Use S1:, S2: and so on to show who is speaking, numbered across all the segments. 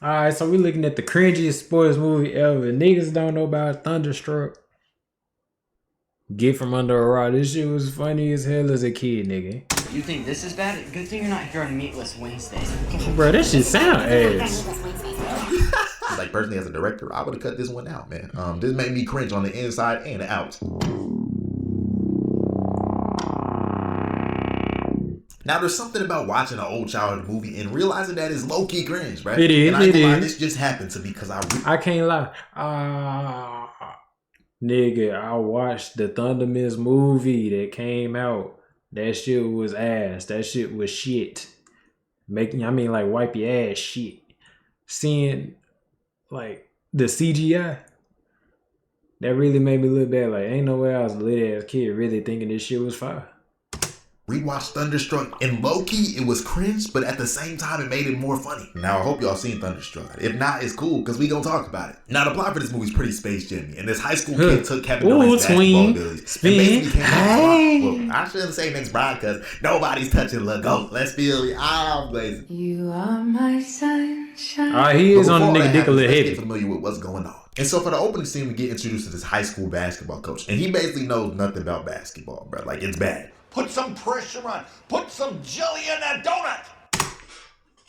S1: Alright, so we looking at the cringiest sports movie ever. Niggas don't know about Thunderstruck. Get from under a rock. This shit was funny as hell as a kid, nigga.
S2: You think this is bad? Good thing you're not here on Meatless Wednesdays.
S1: Bro, that shit sound ass.
S3: Like personally, as a director, I would have cut this one out, man. This made me cringe on the inside and the outs. Now, there's something about watching an old childhood movie and realizing that it's low-key cringe, right?
S1: It is,
S3: and I
S1: it
S3: ain't gonna lie,
S1: is.
S3: this just happened to me because
S1: I can't lie. Nigga, I watched the Thundermans movie that came out. That shit was ass. That shit was shit. Like wipe your ass shit. Seeing like the CGI, that really made me look bad. Like, ain't no way I was a little ass kid really thinking this shit was fire.
S3: rewatched Thunderstruck, and low-key, it was cringe, but at the same time, it made it more funny. Now, I hope y'all seen Thunderstruck. If not, it's cool, because we gonna talk about it. Now, the plot for this movie is pretty Space Jam-y, and this high school kid took Kevin Durant's basketball abilities and basically became well, I shouldn't say next Brian, because nobody's touching the GOAT. Let's feel it. I'm blazing.
S4: You are my sunshine.
S1: He is
S3: But
S1: on the
S3: before
S1: nigga
S3: that
S1: dick a
S3: happens,
S1: little
S3: let's
S1: heavy.
S3: get familiar with what's going on. And so for the opening scene, we get introduced to this high school basketball coach, and he basically knows nothing about basketball, bro. Like, it's bad.
S5: Put some pressure on. Put some jelly in that donut.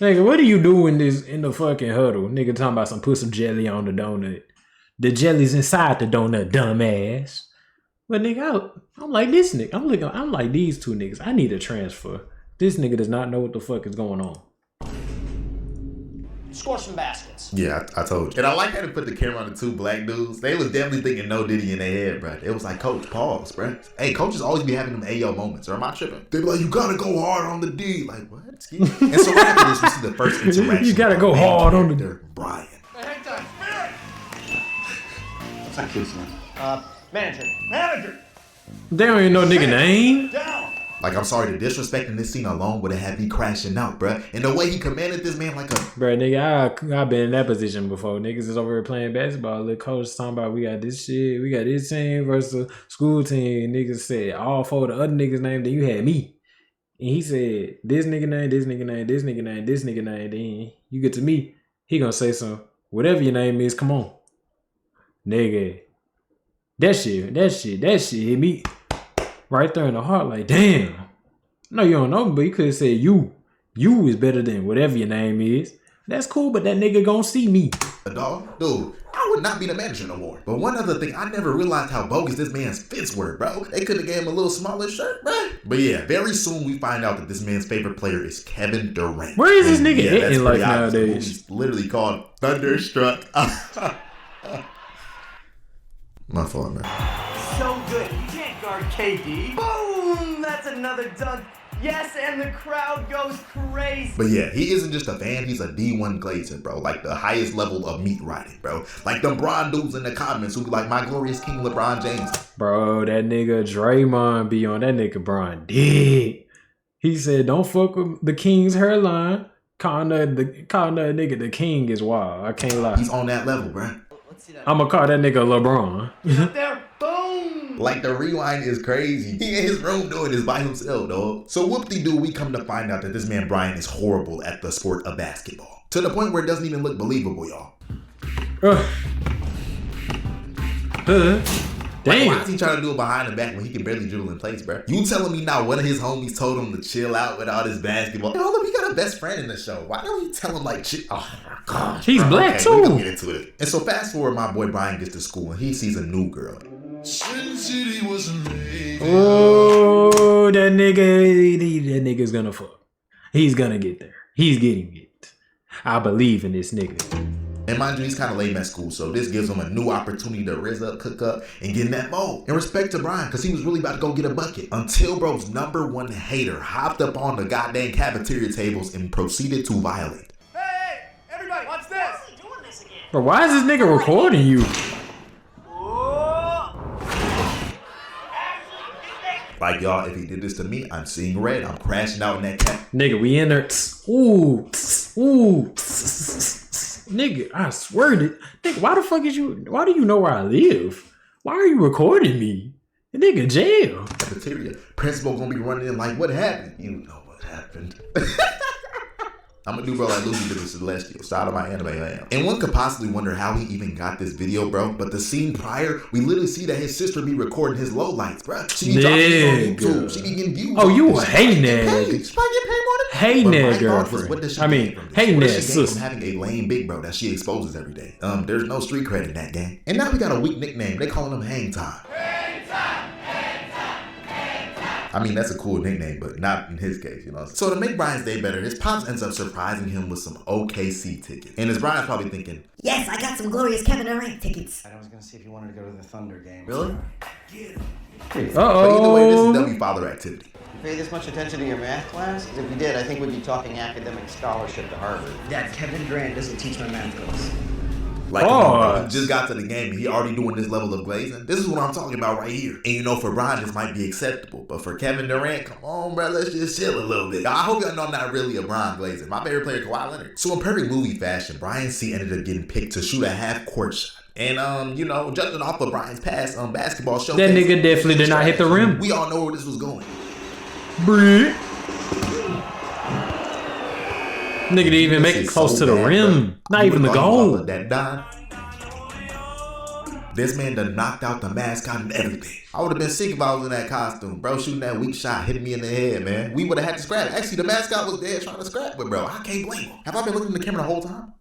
S1: Nigga, what are you doing in the fucking huddle? Nigga talking about put some jelly on the donut. The jelly's inside the donut, dumbass. But nigga, I'm like this nigga. I'm like these two niggas. I need a transfer. This nigga does not know what the fuck is going on.
S2: Score some baskets.
S3: Yeah, I told you. And I like how they put the camera on the two black dudes. They was definitely thinking no Diddy in their head, bro. It was like, coach, pause, bro. Hey, coaches always be having them Ayo moments, or am I tripping? They be like, you gotta go hard on the D. Like, what? Excuse me? And so right after this, we see the first interaction.
S1: You gotta go hard on the D.
S3: Brian.
S5: Hang time. What's that kid's name?
S2: Manager.
S5: Manager.
S1: They don't even know nigga name.
S5: Down.
S3: Like, I'm sorry, the disrespect in this scene alone would have had me crashing out, bruh. And the way he commanded this man like a...
S1: Bro, nigga, I've been in that position before. Niggas is over here playing basketball. The coach talking about we got this shit. We got this team versus school team. Niggas said all four of the other niggas' name. Then you had me. And he said this nigga name, this nigga name, this nigga name, this nigga name. Then you get to me. He gonna say something. Whatever your name is, come on. Nigga. That shit hit me right there in the heart. Like, damn. No, you don't know me, but you could have said you. You is better than whatever your name is. That's cool, but that nigga gonna see me.
S3: A dog? Dude, I would not be the manager no more. But one other thing, I never realized how bogus this man's fits were, bro. They could have gave him a little smaller shirt, bro. But yeah, very soon we find out that this man's favorite player is Kevin Durant.
S1: Where is this
S3: And
S1: nigga
S3: that's
S1: hitting like
S3: pretty obvious. The
S1: nowadays?
S3: movie's literally called Thunderstruck. My fault, man.
S2: So good. You can't guard KD. Boom! That's another dunk. Yes, and the crowd goes crazy.
S3: But yeah, he isn't just a fan, he's a D1 Glazer, bro. Like the highest level of meat riding, bro. Like them Bron dudes in the comments who be like, my glorious king LeBron James.
S1: Bro, that nigga Draymond be on that nigga Bron dick. He said, don't fuck with the king's hairline. Calling that nigga the king is wild. I can't lie.
S3: He's on that level, bro.
S2: Let's see that.
S1: I'ma call that nigga LeBron.
S2: Up there. Boom!
S3: Like the rewind is crazy. He in his room doing this by himself, dog. So whoop-de-doo, we come to find out that this man Brian is horrible at the sport of basketball. To the point where it doesn't even look believable, y'all. Like, why is
S1: Damn.
S3: he trying to do it behind the back when he can barely dribble in place, bro? You telling me now one of his homies told him to chill out with all this basketball? Hold up, he got a best friend in the show. Why don't you tell him like chill? Oh my gosh.
S1: He's
S3: bro.
S1: black
S3: Okay,
S1: too.
S3: we gonna get into it. And so fast forward, my boy Brian gets to school and he sees a new girl.
S1: Oh, that nigga's gonna fuck. He's gonna get there. He's getting it. I believe in this nigga.
S3: And mind you, he's kind of lame at school, so this gives him a new opportunity to rizz up, cook up, and get in that mode. And respect to Brian, because he was really about to go get a bucket. Until bro's #1 hater hopped up on the goddamn cafeteria tables and proceeded to violate.
S5: Hey, everybody, watch this.
S1: Bro, why is this nigga recording you?
S3: Like, y'all, if he did this to me, I'm seeing red. I'm crashing out in that cat.
S1: Nigga, we in there. Ooh. Nigga, I swear to nigga, why do you know where I live? Why are you recording me? The nigga jail.
S3: Cafeteria. Principal gonna be running in like, what happened? You know what happened. I'm gonna do bro like Lucy did with Celestial. Shout out to my anime lamb. And one could possibly wonder how he even got this video, bro. But the scene prior, we literally see that his sister be recording his lowlights, bro. She be dropping it on YouTube. She be getting views.
S1: Oh, you a hating ass.
S3: She probably get paid more than
S1: Hey,
S3: but
S1: nigga,
S3: my thought was,
S1: girlfriend.
S3: what does she
S1: I mean,
S3: gain from this?
S1: hey,
S3: What
S1: nigga,
S3: does she gain
S1: sis.
S3: from having a lame big bro that she exposes every day? There's no street cred in that gang. And now we got a weak nickname. They calling him Hang Time. I mean, that's a cool nickname, but not in his case, you know. So to make Brian's day better, his pops ends up surprising him with some OKC tickets. And as Brian's probably thinking,
S6: Yes, I got some glorious Kevin Durant tickets.
S2: I was gonna see if you wanted to go to the Thunder game.
S7: Really?
S3: but either way, this is
S1: Uh-oh.
S3: dummy father activity.
S7: You pay this much attention to your math class? 'Cause if you did, I think we'd be talking academic scholarship to Harvard.
S2: Dad, Kevin Durant doesn't teach my math class.
S3: Like, come on, bro. He
S1: Pause.
S3: just got to the game and he already doing this level of glazing. This is what I'm talking about right here. And you know, for Brian, this might be acceptable. But for Kevin Durant, come on, bro, let's just chill a little bit. I hope y'all know I'm not really a Brian Glazer. My favorite player, Kawhi Leonard. So in perfect movie fashion, Brian C ended up getting picked to shoot a half-court shot. And, you know, judging off of Brian's past basketball show.
S1: That nigga definitely did not hit the rim.
S3: We all know where this was going.
S1: Bruh. Nigga didn't even make it
S3: This is
S1: close
S3: so
S1: to the
S3: bad,
S1: rim.
S3: bro.
S1: Not
S3: You
S1: even the
S3: would've thought he was all
S1: goal.
S3: of that dime. This man done knocked out the mascot and everything. I would have been sick if I was in that costume. Bro, shooting that weak shot, hitting me in the head, man. We would have had to scrap. Actually, the mascot was there trying to scrap, but bro, I can't blame him. Have I been looking at the camera the whole time?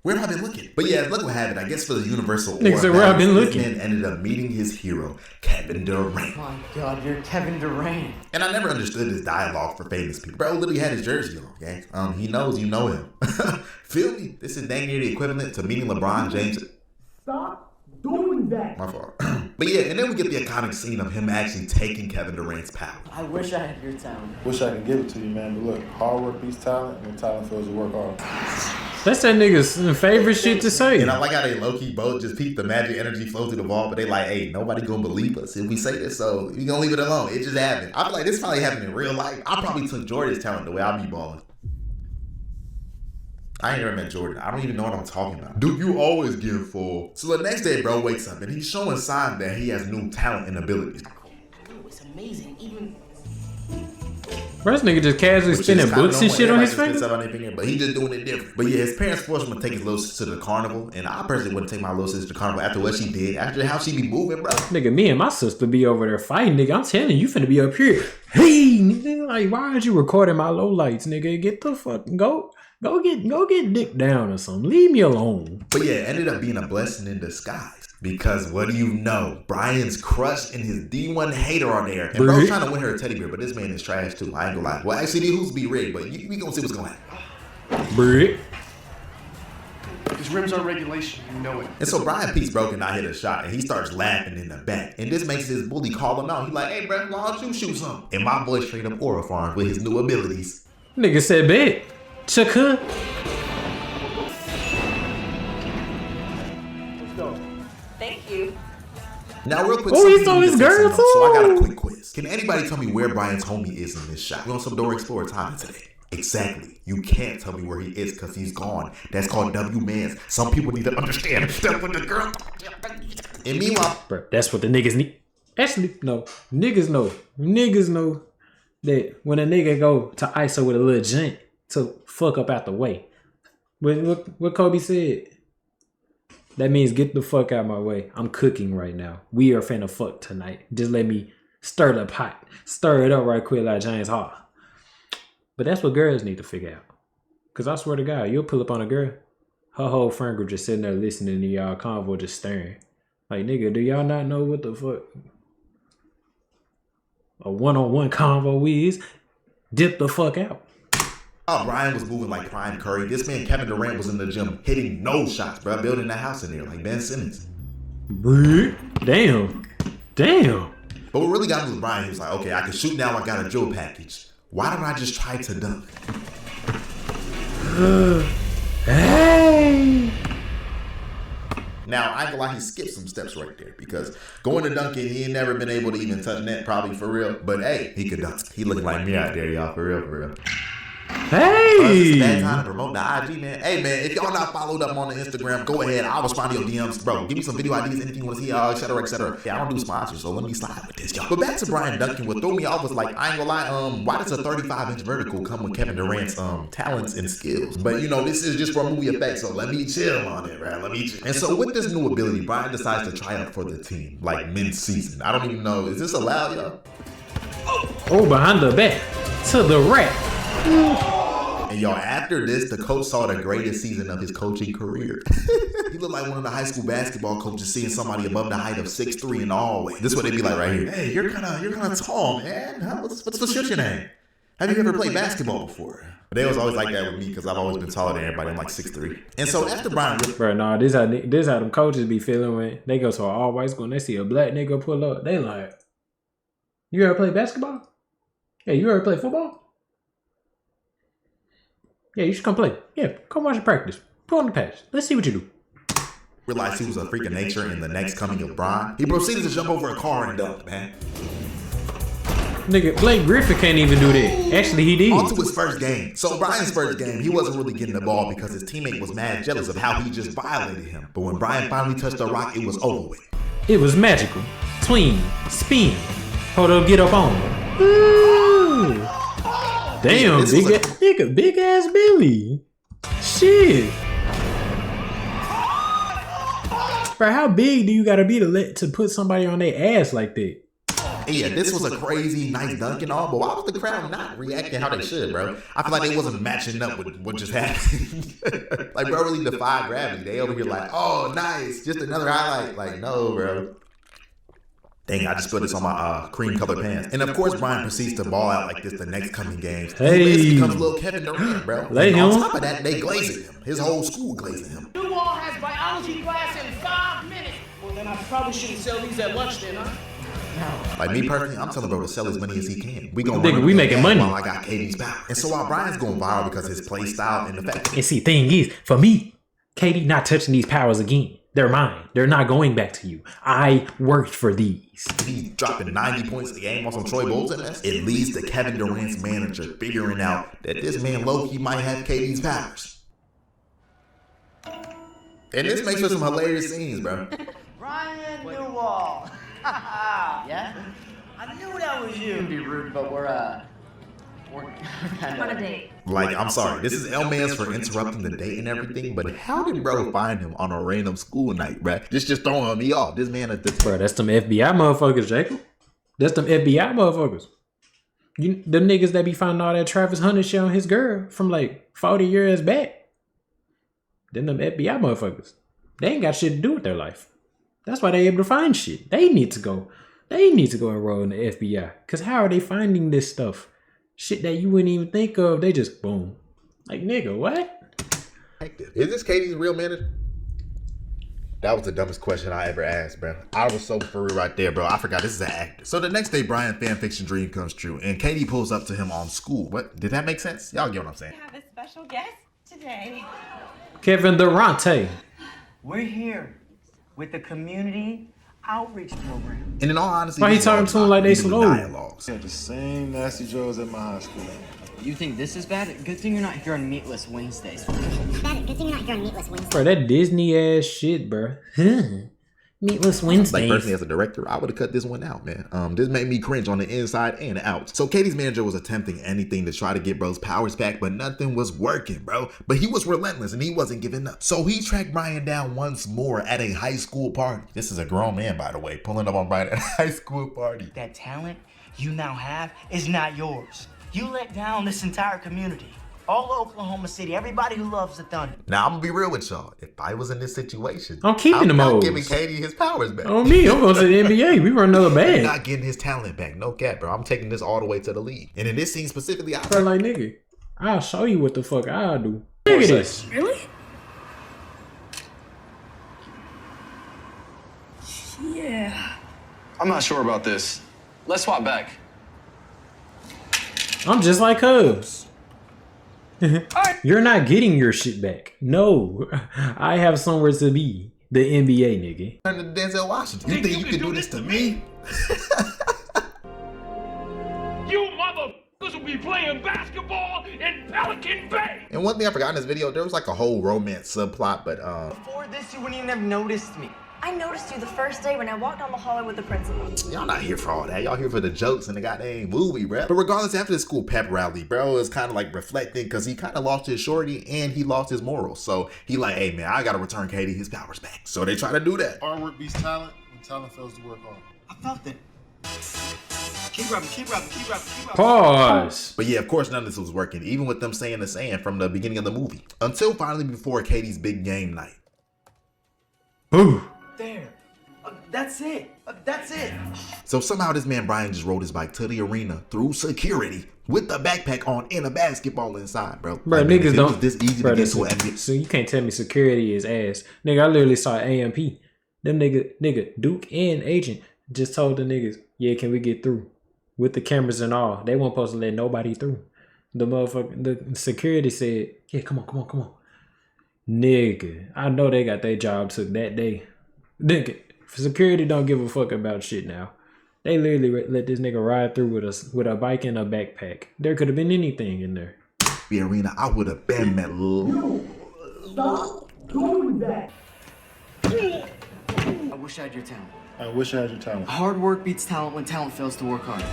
S3: Where have I been looking? But yeah, look what happened. I guess for the universal
S1: Nigga
S3: orb
S1: said, where I been
S3: balance,
S1: looking?
S3: this man ended up meeting his hero, Kevin Durant.
S2: My God, you're Kevin Durant.
S3: And I never understood this dialogue for famous people. Bro literally had his jersey on, okay? He knows you know him. Feel me? This is dang near the equivalent to meeting LeBron James.
S2: Stop doing that.
S3: My fault. But yeah, and then we get the iconic scene of him actually taking Kevin Durant's power.
S2: I wish I had your talent.
S8: Wish I could give it to you, man. But look, hard work beats talent, and talent fails to work hard.
S1: That's that nigga's favorite shit to say.
S3: And I like how they low-key both just peep the magic energy flow through the ball, but they like, hey, nobody gonna believe us if we say this, so we gonna leave it alone. It just happened. I feel like this probably happened in real life. I probably took Jordan's talent the way I be balling. I ain't never met Jordan. I don't even know what I'm talking about. Dude, you always give full. So the next day, bro wakes up and he's showing signs that he has new talent and abilities.
S6: It's amazing. Even
S1: Bro, this nigga just casually
S3: Which
S1: spinning
S3: is kinda
S1: books and
S3: normal.
S1: shit on his
S3: Everybody
S1: fingers.
S3: spits out on their finger, but he just doing it different. But yeah, his parents forced him to take his little sister to the carnival, and I personally wouldn't take my little sister to the carnival after what she did, after how she be moving, bro.
S1: Nigga, me and my sister be over there fighting, nigga. I'm telling you finna be up here. Hey, nigga, like, why aren't you recording my low lights, nigga? Get the fuck, go get dick down or something. Leave me alone.
S3: But yeah, it ended up being a blessing in disguise. Because what do you know? Brian's crush and his D1 hater are there. And bro's trying to win her a teddy bear, but this man is trash too. I ain't gonna lie. Well, actually, these hoops be rigged, but we gonna see what's gonna happen.
S1: Brick.
S9: His rims are regulation, you know it.
S3: And so Brian Pete's broken, not hit a shot, and he starts laughing in the back. And this makes his bully call him out. He like, hey, bro, why don't you shoot something? And my boy straight up aura farmed with his new abilities.
S1: Nigga said bet. Chaka.
S6: thank you.
S3: Now, real quick,
S1: Oh,
S3: some
S1: he
S3: people
S1: saw
S3: need
S1: his
S3: to fix
S1: girl,
S3: something up, so I got a
S1: too.
S3: quick quiz. Can anybody tell me where Brian's homie is in this shot? We on some Dora Explorer time today. Exactly. You can't tell me where he is because he's gone. That's called W-Mans. Some people need to understand that when the girl... And meanwhile...
S1: Bro, that's what the niggas need. Actually, no. Niggas know that when a nigga go to ISO with a little junk to fuck up out the way. What Kobe said? That means get the fuck out my way. I'm cooking right now. We are finna fuck tonight. Just let me stir the pot. Stir it up right quick like James Harden. But that's what girls need to figure out. Because I swear to God, you'll pull up on a girl. Her whole friend group just sitting there listening to y'all convo just staring. Like, nigga, do y'all not know what the fuck a one-on-one convo is? Dip the fuck out.
S3: Oh, Brian was moving like Prime Curry. This man, Kevin Durant, was in the gym hitting no shots, bro. Building that house in there like Ben Simmons.
S1: Damn.
S3: But what really got me was Brian. He was like, okay, I can shoot now. I got a drill package. Why don't I just try to dunk?
S1: Hey.
S3: Now, I ain't gonna lie, he skipped some steps right there because going to dunking, he ain't never been able to even touch net, probably for real. But hey, he could dunk. He looking like me out there, y'all, for real, for real.
S1: Hey!
S3: Bad time to promote the IG, man. Hey, man, if y'all not followed up on the Instagram, go ahead. I'll respond to your DMs, bro. Give me some video ideas, anything you want to see, et cetera, et cetera. Yeah, I don't do sponsors, so let me slide with this, y'all. But back to Brian Duncan, what threw me off was like, I ain't gonna lie, why does a 35-inch vertical come with Kevin Durant's talents and skills? But you know, this is just for movie effect, so let me chill on it, right? Let me chill. And so with this new ability, Brian decides to try out for the team, like mid-season. I don't even know, is this allowed, y'all?
S1: Oh, behind the back to the rack.
S3: And y'all, after this, the coach saw the greatest season of his coaching career. He looked like one of the high school basketball coaches seeing somebody above the height of 6'3" in the hallway. This is what they'd be like right here. Hey, you're kind of tall, man. What's your name? Have you ever played basketball before? But they was always like that with me because I've always been taller than everybody. I'm like 6'3". And so after Brian,
S1: bro, nah, this how them coaches be feeling when they go to an all white school and they see a black nigga pull up. They like, you ever play basketball? Yeah, you ever play football? Yeah, you should come play. Yeah, come watch the practice. Put on the patch. Let's see what you do.
S3: Realized he was a freak of nature in the next coming of Brian. He proceeded to jump over a car and dunk, man.
S1: Nigga, Blake Griffin can't even do that. Actually, he did.
S3: On to his first game. So Brian's first game, he wasn't really getting the ball because his teammate was mad jealous of how he just violated him. But when Brian finally touched the rock, it was over with.
S1: It was magical. Tween. Spin. Hold up, get up on. Ooh. Damn, big ass Billy. Shit. Bro, how big do you gotta be to put somebody on their ass like that?
S3: Yeah, this was a crazy nice dunk and all, but why was the crowd not reacting how they should, bro? I feel like they wasn't matching up with what just happened. Like, bro, really defied gravity. They over here like, oh, nice, just another highlight. Like, no, bro. Dang, I just spilled this on my cream-colored pants. And of course, Brian proceeds to ball out like this the next coming games.
S1: Hey.
S3: He becomes little Kevin Durant, bro. And on top of that, they glazing him. His whole school glazing him.
S10: You all has biology class in 5 minutes. Well, then I probably shouldn't sell these at lunch then, huh?
S3: Like me personally, I'm telling bro to sell as many as he can. We
S1: making money
S3: while I got KD's power. And so while Brian's going viral because his play style and the fact.
S1: And see, thing is, for me, KD not touching these powers again. They're mine. They're not going back to you. I worked for these.
S3: He's dropping 90 points a game on some Troy Bolton. It leads to Kevin Durant's manager figuring out that this man low-key might have KD's powers. And this makes for some hilarious scenes, bro.
S7: Brian Newell. Yeah? I knew that was you. Be rude, but we're kind of
S6: On a date.
S3: Like, I'm sorry, this is L-Mans for interrupting the date and everything, but how did bro find him on a random school night, bro? This just throwing me off. This man at this.
S1: Bro, that's them FBI motherfuckers, Jacob. That's them FBI motherfuckers. Them niggas that be finding all that Travis Hunter shit on his girl from like 40 years back. Them FBI motherfuckers. They ain't got shit to do with their life. That's why they able to find shit. They need to go enroll in the FBI. Cause how are they finding this stuff? Shit that you wouldn't even think of. They just boom. Like, nigga, what?
S3: Is this KD's real manager? That was the dumbest question I ever asked, bro. I was so for real right there, bro. I forgot this is an actor. So the next day, Brian fan fiction dream comes true, and KD pulls up to him on school. What? Did that make sense? Y'all get what I'm saying?
S6: We have a special guest today.
S1: Kevin Durant.
S2: We're here with the community outreach program.
S3: And in all honesty,
S1: why he talking to him like they slow?
S3: Dialogues.
S8: Yeah, the same nasty Joes at my high school.
S2: You think this is bad? Good thing you're not here on Meatless Wednesdays.
S6: Good thing you're not here on Meatless Wednesdays.
S1: Bro, that Disney ass shit, bro. Meatless Wednesdays.
S3: Like, personally, as a director, I would have cut this one out, man. This made me cringe on the inside and out. So KD's manager was attempting anything to try to get bro's powers back, but nothing was working, bro. But he was relentless and he wasn't giving up. So he tracked Brian down once more at a high school party. This is a grown man, by the way, pulling up on Brian at a high school party.
S2: That talent you now have is not yours. You let down this entire community. All Oklahoma City, everybody who loves the Thunder.
S3: Now, I'm gonna be real with y'all. If I was in this situation,
S1: I'm keeping them
S3: not
S1: hoes.
S3: giving KD his powers back.
S1: On me, I'm going to the NBA. We run another bag.
S3: I'm not getting his talent back. No cap, bro. I'm taking this all the way to the league. And in this scene specifically,
S1: Bro, like, nigga, I'll show you what the fuck I'll do. Look at this.
S6: Really?
S9: Yeah. I'm not sure about this. Let's swap back.
S1: I'm just like Hubs. You're not getting your shit back. No, I have somewhere to be. The NBA, nigga.
S3: Turn to Denzel Washington. You think you can do this to me?
S10: You mother...
S5: will be playing basketball in Pelican Bay.
S3: And one thing I forgot in this video, there was like a whole romance subplot, but
S2: Before this, you wouldn't even have noticed me.
S6: I noticed you the first day when I walked down the hallway with the principal.
S3: y'all not here for all that. Y'all here for the jokes and the goddamn movie, bro. But regardless, after the school pep rally, bro is kind of like reflecting because he kind of lost his shorty and he lost his morals. So he like, hey man, I gotta return Katie his powers back. So they try to do that.
S8: Hard work beats talent when talent fails to work hard.
S2: I felt it. Keep rapping, keep rapping, keep rapping, keep rapping.
S1: Pause.
S3: But yeah, of course, none of this was working, even with them saying the saying from the beginning of the movie. Until finally before Katie's big game night.
S1: Ooh.
S2: There. That's it. That's it.
S3: So somehow this man Brian just rode his bike to the arena through security with the backpack on and a basketball inside, bro.
S1: Bro,
S3: Like,
S1: niggas
S3: it
S1: don't.
S3: was this easy
S1: Bro,
S3: to get to an NBA.
S1: so you can't tell me security is ass. Nigga, I literally saw AMP. Them nigga, Duke and Agent just told the niggas, yeah, can we get through? With the cameras and all. They weren't supposed to let nobody through. The motherfucker, the security said, yeah, come on. Nigga, I know they got their job took that day. Nigga, security don't give a fuck about shit now. They literally let this nigga ride through with a bike and a backpack. There could have been anything in there.
S3: The arena, I would have been that little.
S2: Stop doing that. I wish I had your talent.
S8: I wish I had your talent.
S2: Hard work beats talent when talent fails to work hard.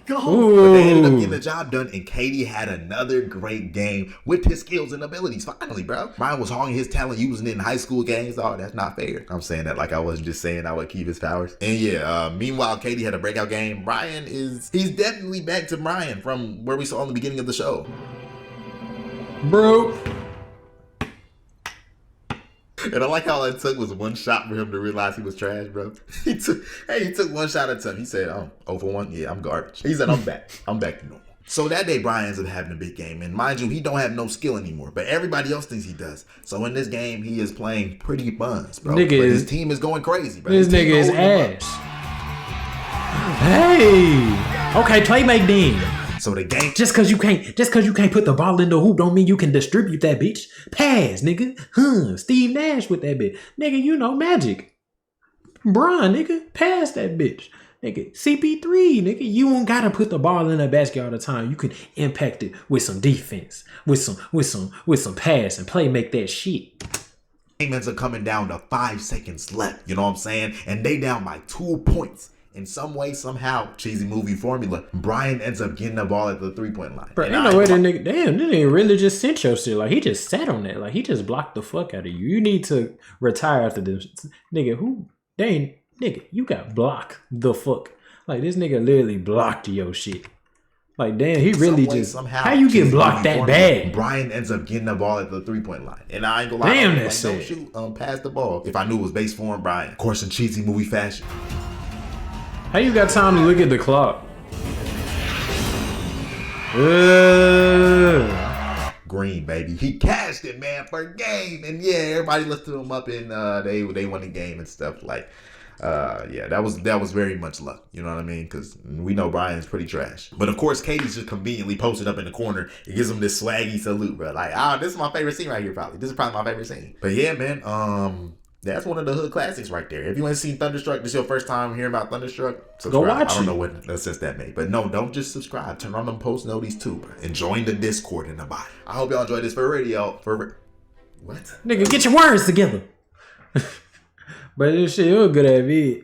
S2: Go.
S3: But they ended up getting the job done, and Katie had another great game with his skills and abilities. Finally, bro. Brian was hogging his talent, using it in high school games. Oh, that's not fair. I'm saying that like I wasn't just saying I would keep his powers. And yeah, meanwhile, Katie had a breakout game. He's definitely back to Brian from where we saw in the beginning of the show.
S1: Bro.
S3: And I like how it took was one shot for him to realize he was trash, bro. He took one shot at a time. He said, oh, 0 for 1? Yeah, I'm garbage. He said, I'm back. I'm back to normal. So that day, Brian ends up having a big game. And mind you, he don't have no skill anymore. But everybody else thinks he does. So in this game, he is playing pretty buns, bro. But his team is going crazy, bro.
S1: This nigga is ass. Hey. Okay, playmate then.
S3: So the game,
S1: just cause you can't put the ball in the hoop don't mean you can distribute that bitch. Pass, nigga. Steve Nash with that bitch. Nigga, you know Magic. Bron, nigga, pass that bitch. Nigga, CP3, nigga, you don't gotta put the ball in the basket all the time. You can impact it with some defense, with some pass and play, make that shit.
S3: Game ends up coming down to 5 seconds left. You know what I'm saying? And they down by 2 points. In some way, somehow, cheesy movie formula, Brian ends up getting the ball at the 3-point line.
S1: Bro, ain't no way that nigga, damn, this nigga really just sent your shit. Like, he just sat on that. Like, he just blocked the fuck out of you. You need to retire after this. Nigga, nigga, you got blocked the fuck. Like, this nigga literally blocked your shit. Like, damn, he really somehow, how you get blocked that bad?
S3: Brian ends up getting the ball at the 3-point line. And I ain't gonna lie,
S1: damn, that's
S3: don't shoot, pass the ball. If I knew it was base form, Brian. Of course, in cheesy movie fashion.
S1: How you got time to look at the clock?
S3: Green, baby. He cashed it, man, for a game. And yeah, everybody lifted him up and they won the game and stuff. Like, yeah, that was very much luck. You know what I mean? Because we know Brian's pretty trash. But of course, Katie's just conveniently posted up in the corner. It gives him this swaggy salute, bro. Like, this is my favorite scene right here, probably. This is probably my favorite scene. But yeah, man, that's one of the hood classics right there. If you ain't seen Thunderstruck, this is your first time hearing about Thunderstruck, subscribe.
S1: Go watch it.
S3: I don't know what sense that made. But no, don't just subscribe. Turn on them post notices too, bro. And join the Discord in the bio. I hope y'all enjoyed this for radio. What?
S1: Nigga, get your words together. But this shit, it was good at me.